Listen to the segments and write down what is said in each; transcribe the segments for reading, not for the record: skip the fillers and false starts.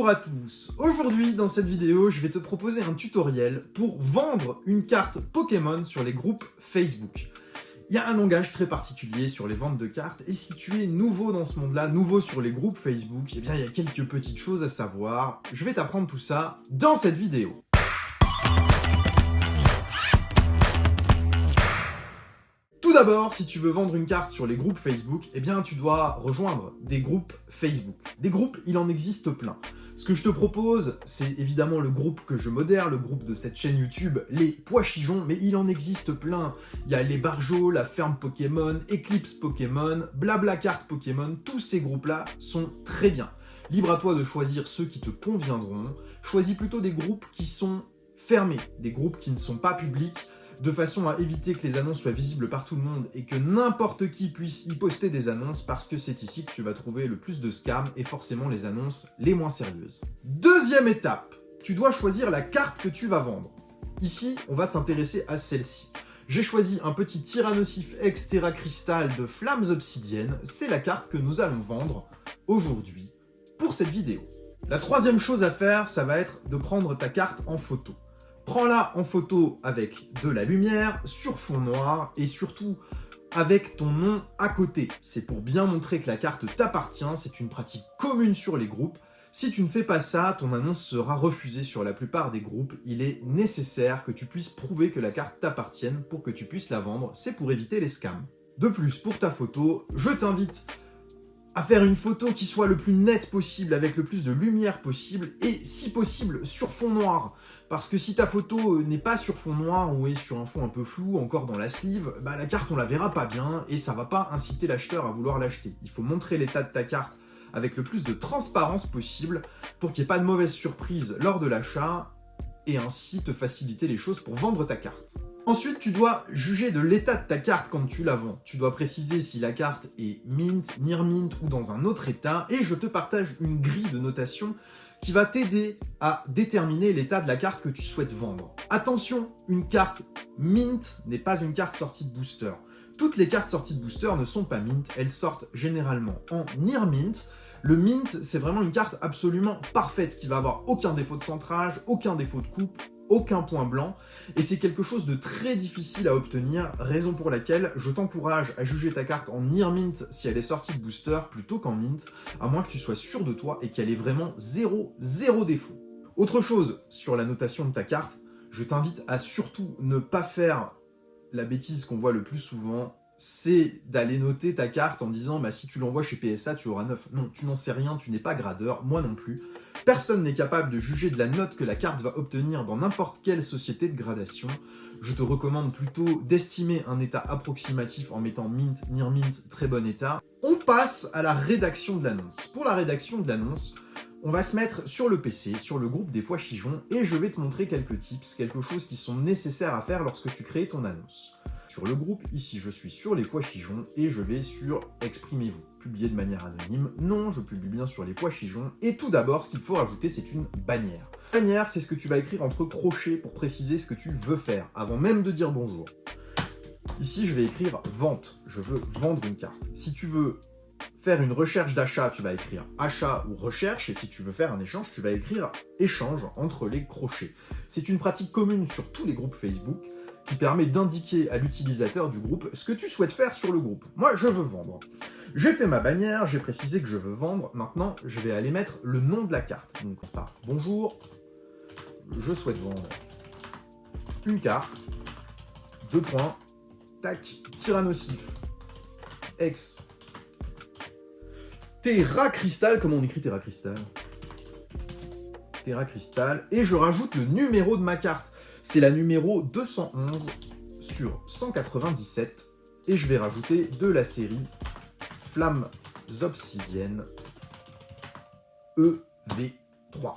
Bonjour à tous. Aujourd'hui, dans cette vidéo, je vais te proposer un tutoriel pour vendre une carte Pokémon sur les groupes Facebook. Il y a un langage très particulier sur les ventes de cartes, et si tu es nouveau dans ce monde-là, nouveau sur les groupes Facebook, eh bien il y a quelques petites choses à savoir. Je vais t'apprendre tout ça dans cette vidéo. Tout d'abord, si tu veux vendre une carte sur les groupes Facebook, eh bien tu dois rejoindre des groupes Facebook. Des groupes, il en existe plein. Ce que je te propose, c'est évidemment le groupe que je modère, le groupe de cette chaîne YouTube, les Pois Chigeons, mais il en existe plein. Il y a les Barjots, la Ferme Pokémon, Eclipse Pokémon, Blablacar Pokémon, tous ces groupes-là sont très bien. Libre à toi de choisir ceux qui te conviendront. Choisis plutôt des groupes qui sont fermés, des groupes qui ne sont pas publics, de façon à éviter que les annonces soient visibles par tout le monde et que n'importe qui puisse y poster des annonces, parce que c'est ici que tu vas trouver le plus de scams et forcément les annonces les moins sérieuses. Deuxième étape, tu dois choisir la carte que tu vas vendre. Ici, on va s'intéresser à celle-ci. J'ai choisi un petit Tyrannosif X Terra Crystal de Flammes Obsidiennes, c'est la carte que nous allons vendre aujourd'hui pour cette vidéo. La troisième chose à faire, ça va être de prendre ta carte en photo. Prends-la en photo avec de la lumière, sur fond noir et surtout avec ton nom à côté. C'est pour bien montrer que la carte t'appartient, c'est une pratique commune sur les groupes. Si tu ne fais pas ça, ton annonce sera refusée sur la plupart des groupes. Il est nécessaire que tu puisses prouver que la carte t'appartienne pour que tu puisses la vendre. C'est pour éviter les scams. De plus, pour ta photo, je t'invite à faire une photo qui soit le plus nette possible, avec le plus de lumière possible, et si possible, sur fond noir. Parce que si ta photo n'est pas sur fond noir ou est sur un fond un peu flou, encore dans la sleeve, bah la carte on la verra pas bien et ça va pas inciter l'acheteur à vouloir l'acheter. Il faut montrer l'état de ta carte avec le plus de transparence possible pour qu'il n'y ait pas de mauvaise surprise lors de l'achat et ainsi te faciliter les choses pour vendre ta carte. Ensuite, tu dois juger de l'état de ta carte quand tu la vends. Tu dois préciser si la carte est mint, near mint ou dans un autre état, et je te partage une grille de notation qui va t'aider à déterminer l'état de la carte que tu souhaites vendre. Attention, une carte mint n'est pas une carte sortie de booster. Toutes les cartes sorties de booster ne sont pas mint, elles sortent généralement en near mint. Le mint, c'est vraiment une carte absolument parfaite qui va avoir aucun défaut de centrage, aucun défaut de coupe, aucun point blanc, et c'est quelque chose de très difficile à obtenir, raison pour laquelle je t'encourage à juger ta carte en near mint si elle est sortie de booster plutôt qu'en mint, à moins que tu sois sûr de toi et qu'elle ait vraiment zéro défaut. Autre chose sur la notation de ta carte, je t'invite à surtout ne pas faire la bêtise qu'on voit le plus souvent, c'est d'aller noter ta carte en disant bah, si tu l'envoies chez PSA, tu auras 9. Non, tu n'en sais rien, tu n'es pas gradeur, moi non plus. Personne n'est capable de juger de la note que la carte va obtenir dans n'importe quelle société de gradation. Je te recommande plutôt d'estimer un état approximatif en mettant mint, near mint, très bon état. On passe à la rédaction de l'annonce. Pour la rédaction de l'annonce, on va se mettre sur le PC, sur le groupe des Pois Chigeons, et je vais te montrer quelques tips, quelque chose qui sont nécessaires à faire lorsque tu crées ton annonce. Sur le groupe, ici je suis sur les Pois Chigeons et je vais sur Exprimez-vous, publier de manière anonyme. Non, je publie bien sur les Pois Chigeons. Et tout d'abord, ce qu'il faut rajouter, c'est une bannière. Bannière, c'est ce que tu vas écrire entre crochets pour préciser ce que tu veux faire, avant même de dire bonjour. Ici, je vais écrire vente. Je veux vendre une carte. Si tu veux faire une recherche d'achat, tu vas écrire achat ou recherche, et si tu veux faire un échange, tu vas écrire échange entre les crochets. C'est une pratique commune sur tous les groupes Facebook qui permet d'indiquer à l'utilisateur du groupe ce que tu souhaites faire sur le groupe. Moi, je veux vendre. J'ai fait ma bannière, j'ai précisé que je veux vendre. Maintenant, je vais aller mettre le nom de la carte. Donc, on part. Bonjour, je souhaite vendre une carte. 2 points. Tac. Tyrannosif X Terra Crystal. Comment on écrit Terra Crystal? Terra Crystal. Et je rajoute le numéro de ma carte. C'est la numéro 211 sur 197. Et je vais rajouter de la série Flammes Obsidiennes EV3.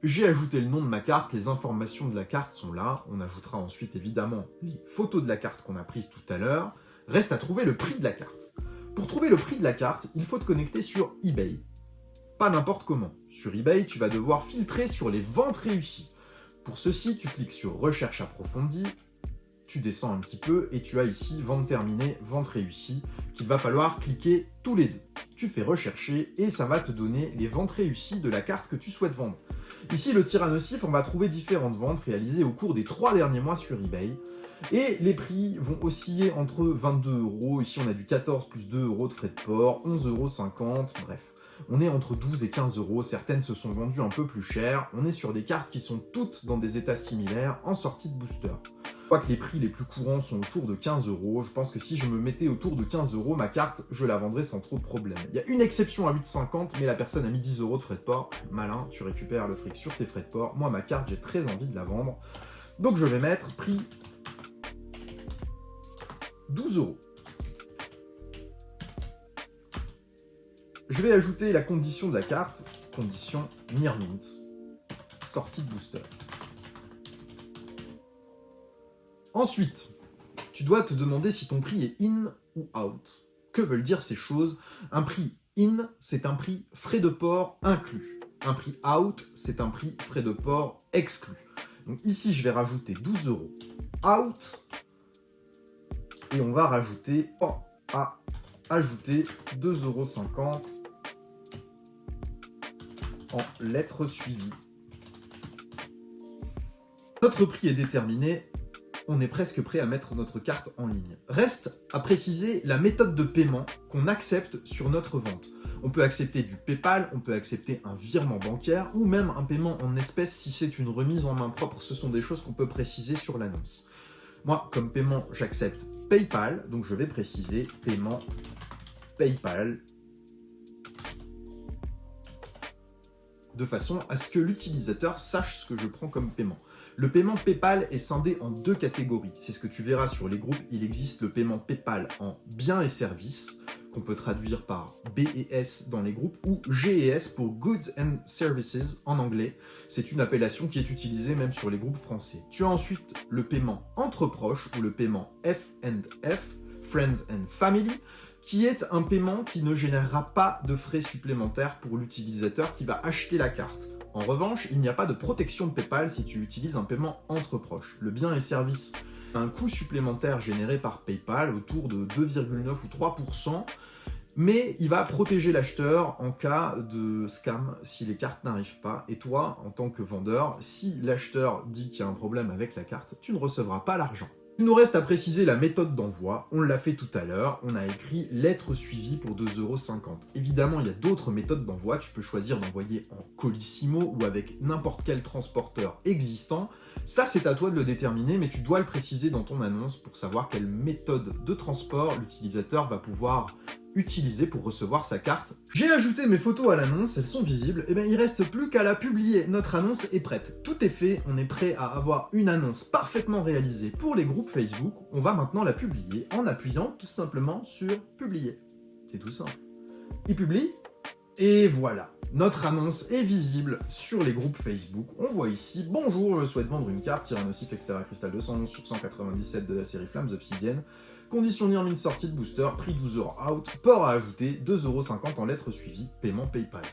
J'ai ajouté le nom de ma carte, les informations de la carte sont là. On ajoutera ensuite évidemment les photos de la carte qu'on a prises tout à l'heure. Reste à trouver le prix de la carte. Pour trouver le prix de la carte, il faut te connecter sur eBay. Pas n'importe comment. Sur eBay, tu vas devoir filtrer sur les ventes réussies. Pour ceci, tu cliques sur Recherche approfondie, tu descends un petit peu et tu as ici Vente terminée, Vente réussie, qu'il va falloir cliquer tous les deux. tu fais rechercher et ça va te donner les ventes réussies de la carte que tu souhaites vendre. Ici, le tir à nocif, on va trouver différentes ventes réalisées au cours des 3 derniers mois sur eBay. Et les prix vont osciller entre 22 €, ici on a du 14 plus 2 € de frais de port, 11,50 €, bref. On est entre 12 et 15 €, certaines se sont vendues un peu plus cher, on est sur des cartes qui sont toutes dans des états similaires en sortie de booster. Je crois que les prix les plus courants sont autour de 15 €, je pense que si je me mettais autour de 15 €, ma carte, je la vendrais sans trop de problème. Il y a une exception à 8,50 €, mais la personne a mis 10 € de frais de port, malin, tu récupères le fric sur tes frais de port. Moi ma carte, j'ai très envie de la vendre, donc je vais mettre prix 12 €. Je vais ajouter la condition de la carte, condition Near Mint, sortie de booster. Ensuite, tu dois te demander si ton prix est in ou out. Que veulent dire ces choses? Un prix in, c'est un prix frais de port inclus. Un prix out, c'est un prix frais de port exclus. Donc ici, je vais rajouter 12 € out. Et on va rajouter, ajouter 2,50 € en lettres suivies. Notre prix est déterminé, on est presque prêt à mettre notre carte en ligne. Reste à préciser la méthode de paiement qu'on accepte sur notre vente. On peut accepter du PayPal, on peut accepter un virement bancaire ou même un paiement en espèces si c'est une remise en main propre. Ce sont des choses qu'on peut préciser sur l'annonce. Moi, comme paiement, j'accepte PayPal, donc je vais préciser paiement PayPal de façon à ce que l'utilisateur sache ce que je prends comme paiement. Le paiement PayPal est scindé en 2 catégories. C'est ce que tu verras sur les groupes. Il existe le paiement PayPal en biens et services, qu'on peut traduire par B&S dans les groupes, ou GS pour Goods and Services en anglais. C'est une appellation qui est utilisée même sur les groupes français. Tu as ensuite le paiement entre proches, ou le paiement F&F, Friends and Family, qui est un paiement qui ne générera pas de frais supplémentaires pour l'utilisateur qui va acheter la carte. En revanche, il n'y a pas de protection de PayPal si tu utilises un paiement entre proches. Le bien et service a un coût supplémentaire généré par PayPal autour de 2,9 ou 3%, mais il va protéger l'acheteur en cas de scam si les cartes n'arrivent pas. Et toi, en tant que vendeur, si l'acheteur dit qu'il y a un problème avec la carte, tu ne recevras pas l'argent. Il nous reste à préciser la méthode d'envoi, on l'a fait tout à l'heure, on a écrit lettre suivie pour 2,50 €. Évidemment, il y a d'autres méthodes d'envoi, tu peux choisir d'envoyer en Colissimo ou avec n'importe quel transporteur existant. Ça, c'est à toi de le déterminer, mais tu dois le préciser dans ton annonce pour savoir quelle méthode de transport l'utilisateur va pouvoir utiliser pour recevoir sa carte. J'ai ajouté mes photos à l'annonce, elles sont visibles, et bien il reste plus qu'à la publier. Notre annonce est prête, tout est fait, on est prêt à avoir une annonce parfaitement réalisée pour les groupes Facebook. On va maintenant la publier en appuyant tout simplement sur publier. C'est tout simple. Il publie, et voilà. Notre annonce est visible sur les groupes Facebook. On voit ici, bonjour, je souhaite vendre une carte, tir à nocif extérieur cristal 211 sur 197 de la série Flammes Obsidienne. Condition Near Mint sortie de booster, prix 12 € out, port à ajouter, 2,50 € en lettres suivies, paiement PayPal.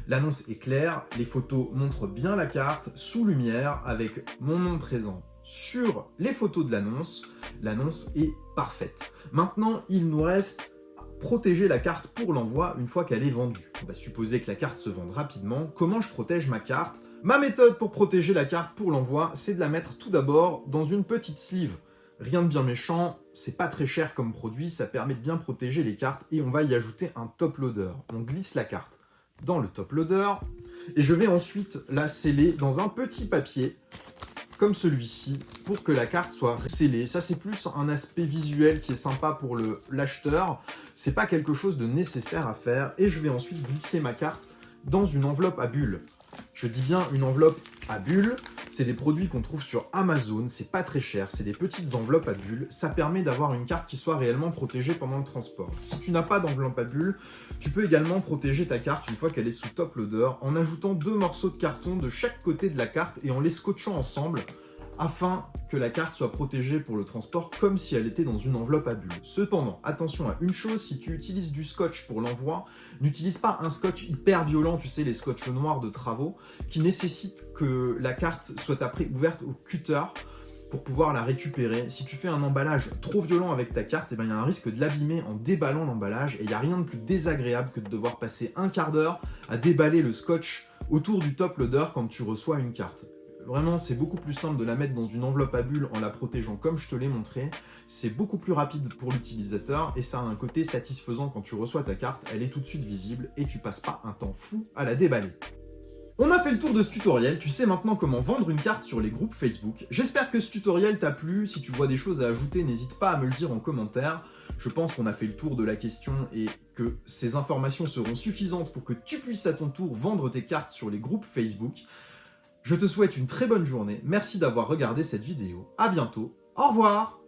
L'annonce est claire, les photos montrent bien la carte, sous lumière, avec mon nom présent sur les photos de l'annonce. L'annonce est parfaite. Maintenant, il nous reste à protéger la carte pour l'envoi une fois qu'elle est vendue. On va supposer que la carte se vende rapidement. Comment je protège ma carte? Ma méthode pour protéger la carte pour l'envoi, c'est de la mettre tout d'abord dans une petite sleeve. Rien de bien méchant, c'est pas très cher comme produit, ça permet de bien protéger les cartes et on va y ajouter un top loader. On glisse la carte dans le top loader et je vais ensuite la sceller dans un petit papier comme celui-ci pour que la carte soit scellée. Ça, c'est plus un aspect visuel qui est sympa pour l'acheteur. C'est pas quelque chose de nécessaire à faire et je vais ensuite glisser ma carte dans une enveloppe à bulles. Je dis bien une enveloppe à bulles, c'est des produits qu'on trouve sur Amazon, c'est pas très cher, c'est des petites enveloppes à bulles, ça permet d'avoir une carte qui soit réellement protégée pendant le transport. Si tu n'as pas d'enveloppe à bulles, tu peux également protéger ta carte une fois qu'elle est sous top loader en ajoutant 2 morceaux de carton de chaque côté de la carte et en les scotchant ensemble afin que la carte soit protégée pour le transport comme si elle était dans une enveloppe à bulles. Cependant, attention à une chose, si tu utilises du scotch pour l'envoi, n'utilise pas un scotch hyper violent, tu sais, les scotch noirs de travaux, qui nécessitent que la carte soit après ouverte au cutter. pour pouvoir la récupérer. Si tu fais un emballage trop violent avec ta carte, il y a un risque de l'abîmer en déballant l'emballage, et il n'y a rien de plus désagréable que de devoir passer un quart d'heure à déballer le scotch autour du top loader quand tu reçois une carte. Vraiment, c'est beaucoup plus simple de la mettre dans une enveloppe à bulles en la protégeant comme je te l'ai montré. C'est beaucoup plus rapide pour l'utilisateur et ça a un côté satisfaisant quand tu reçois ta carte, elle est tout de suite visible et tu passes pas un temps fou à la déballer. On a fait le tour de ce tutoriel, tu sais maintenant comment vendre une carte sur les groupes Facebook. J'espère que ce tutoriel t'a plu, si tu vois des choses à ajouter, n'hésite pas à me le dire en commentaire. Je pense qu'on a fait le tour de la question et que ces informations seront suffisantes pour que tu puisses à ton tour vendre tes cartes sur les groupes Facebook. Je te souhaite une très bonne journée, merci d'avoir regardé cette vidéo, à bientôt, au revoir!